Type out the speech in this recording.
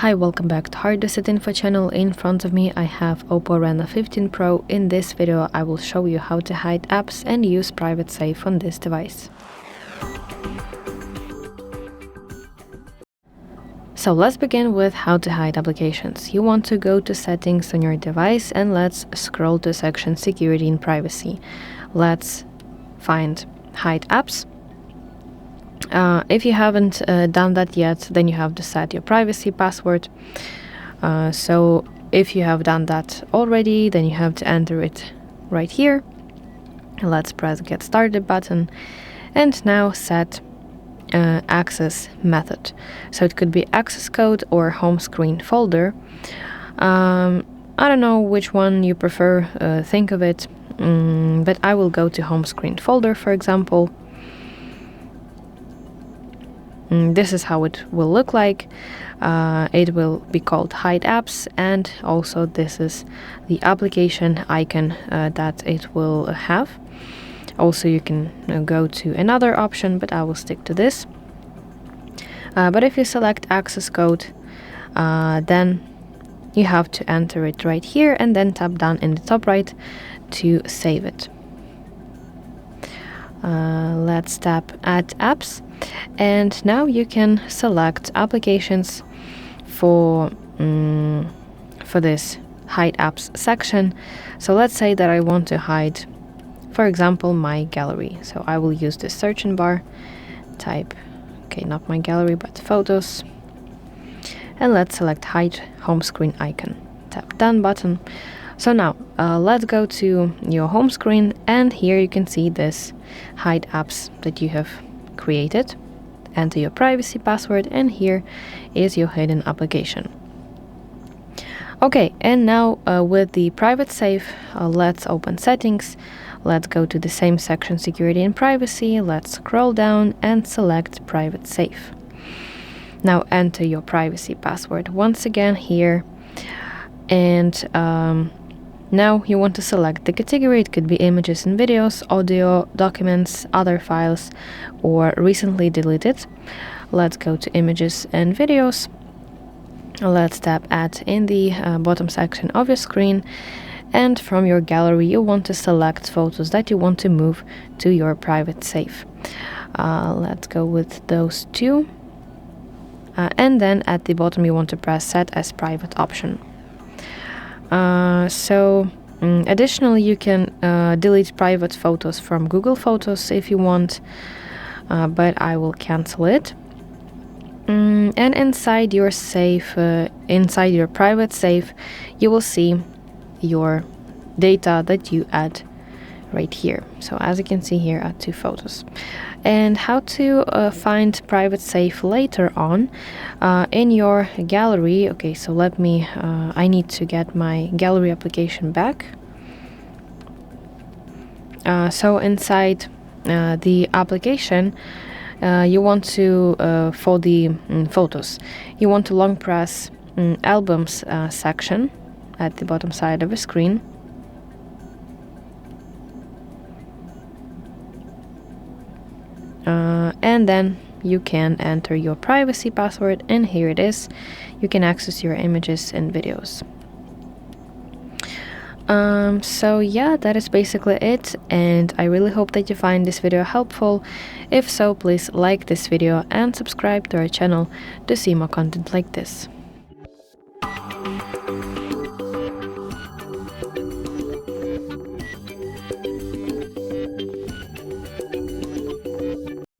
Hi, welcome back to HardReset.Info channel. In front of me I have OPPO Reno15 Pro. In this video I will show you how to hide apps and use private safe on this device. So let's begin with how to hide applications. You want to go to settings on your device and let's scroll to section security and privacy. Let's find hide apps. If you haven't done that yet, then you have to set your privacy password. So if you have done that already, then you have to enter it right here. Let's press get started button and now set access method. So it could be access code or home screen folder. I don't know which one you prefer, think of it, but I will go to home screen folder, for example. This is how it will look like. It will be called hide apps, and also this is the application icon that it will have. Also you can go to another option, but I will stick to this. But if you select access code, then you have to enter it right here and then tap down in the top right to save it. Let's tap add apps, and now you can select applications for this hide apps section. So let's say that I want to hide, for example, my gallery. So I will use this search bar, type, okay, not my gallery, but photos, and let's select hide home screen icon. Tap done button. So now let's go to your home screen, and here you can see this hide apps that you have created. Enter your privacy password, and here is your hidden application. Okay, and now with the private safe, let's open settings. Let's go to the same section, security and privacy. Let's scroll down and select private safe. Now enter your privacy password once again here, and now you want to select the category. It could be images and videos, audio, documents, other files, or recently deleted. Let's go to images and videos. Let's tap add in the bottom section of your screen, and from your gallery you want to select photos that you want to move to your private safe. Let's go with those two, and then at the bottom you want to press set as private option. Additionally, you can delete private photos from Google Photos if you want, but I will cancel it. And inside your safe, inside your private safe, you will see your data that you add right here. So as you can see here, add 2 photos. And how to find private safe later on in your gallery. Okay, so let me, I need to get my gallery application back. So inside the application, you want to, for the photos, you want to long press albums section at the bottom side of the screen. And then you can enter your privacy password, and here it is. You can access your images and videos. So yeah, that is basically it, and I really hope that you find this video helpful. If so, please like this video and subscribe to our channel to see more content like this.